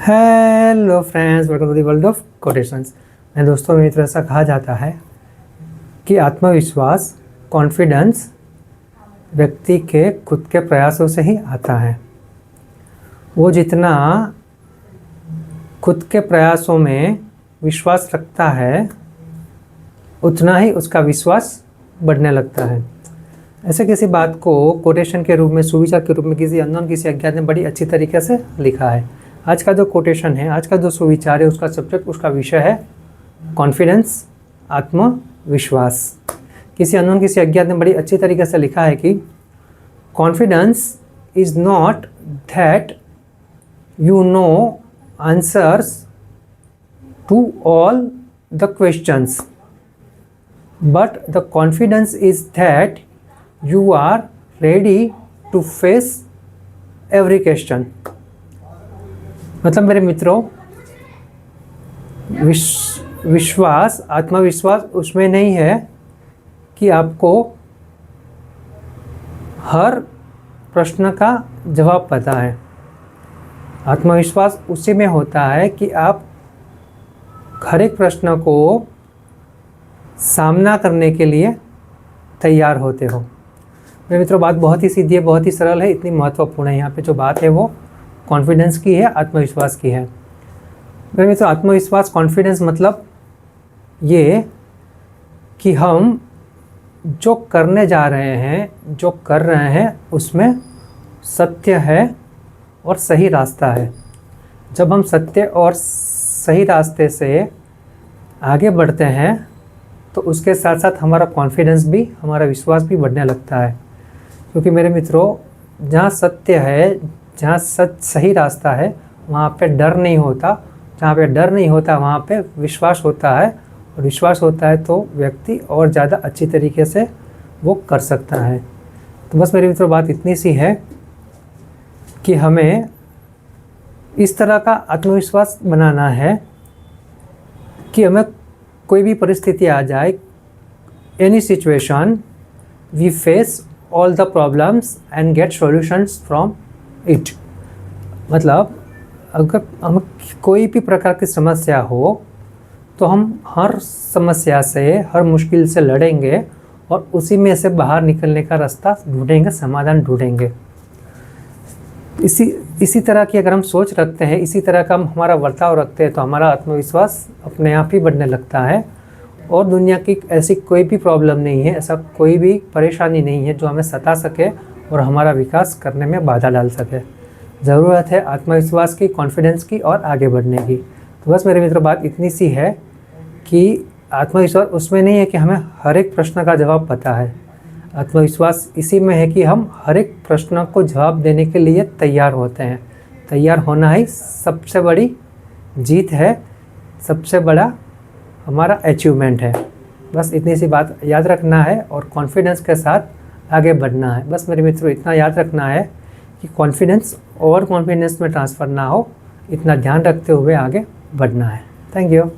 Hello friends, welcome to the world of quotations. दोस्तों, मेरी तरह से कहा जाता है कि आत्मविश्वास, कॉन्फिडेंस व्यक्ति के खुद के प्रयासों से ही आता है। वो जितना खुद के प्रयासों में विश्वास रखता है उतना ही उसका विश्वास बढ़ने लगता है। ऐसे किसी बात को कोटेशन के रूप में, सुविचार के रूप में किसी अननोन, किसी अज्ञात ने बड़ी अच्छी तरीके से लिखा है। आज का जो कोटेशन है, आज का जो सुविचार है, उसका सब्जेक्ट, उसका विषय है कॉन्फिडेंस, आत्मविश्वास। किसी अननोन, किसी अज्ञात ने बड़ी अच्छी तरीके से लिखा है कि confidence is not that you know answers to all the questions, but the confidence is that you are ready to face every question। मतलब मेरे मित्रों, विश्वास, आत्मविश्वास उसमें नहीं है कि आपको हर प्रश्न का जवाब पता है। आत्मविश्वास उसी में होता है कि आप हर एक प्रश्न को सामना करने के लिए तैयार होते हो। मेरे मित्रों, बात बहुत ही सीधी है, बहुत ही सरल है, इतनी महत्वपूर्ण है। यहाँ पे जो बात है वो कॉन्फिडेंस की है, आत्मविश्वास की है। मेरे मित्रों, आत्मविश्वास, कॉन्फिडेंस मतलब ये कि हम जो करने जा रहे हैं, जो कर रहे हैं, उसमें सत्य है और सही रास्ता है। जब हम सत्य और सही रास्ते से आगे बढ़ते हैं तो उसके साथ साथ हमारा कॉन्फिडेंस भी, हमारा विश्वास भी बढ़ने लगता है। क्योंकि मेरे मित्रों, जहाँ सत्य है, जहाँ सही रास्ता है, वहाँ पे डर नहीं होता। जहाँ पे डर नहीं होता वहाँ पे विश्वास होता है, और विश्वास होता है तो व्यक्ति और ज़्यादा अच्छी तरीके से वो कर सकता है। तो बस मेरे मित्रों, बात इतनी सी है कि हमें इस तरह का आत्मविश्वास बनाना है कि हमें कोई भी परिस्थिति आ जाए, any situation, we face all the problems and get solutions from it. मतलब अगर हम कोई भी प्रकार की समस्या हो तो हम हर समस्या से, हर मुश्किल से लड़ेंगे और उसी में से बाहर निकलने का रास्ता ढूंढेंगे, समाधान ढूंढेंगे। इसी तरह की अगर हम सोच रखते हैं, इसी तरह का हम हमारा बर्ताव रखते हैं तो हमारा आत्मविश्वास अपने आप ही बढ़ने लगता है। और दुनिया की ऐसी कोई भी प्रॉब्लम नहीं है, ऐसा कोई भी परेशानी नहीं है जो हमें सता सके और हमारा विकास करने में बाधा डाल सके। ज़रूरत है आत्मविश्वास की, कॉन्फिडेंस की और आगे बढ़ने की। तो बस मेरे मित्रों, बात इतनी सी है कि आत्मविश्वास उसमें नहीं है कि हमें हर एक प्रश्न का जवाब पता है। आत्मविश्वास इसी में है कि हम हर एक प्रश्न को जवाब देने के लिए तैयार होते हैं। तैयार होना ही सबसे बड़ी जीत है, सबसे बड़ा हमारा अचीवमेंट है। बस इतनी सी बात याद रखना है और कॉन्फिडेंस के साथ आगे बढ़ना है। बस मेरे मित्रों, इतना याद रखना है कि कॉन्फिडेंस ओवर कॉन्फिडेंस में ट्रांसफ़र ना हो, इतना ध्यान रखते हुए आगे बढ़ना है। Thank you.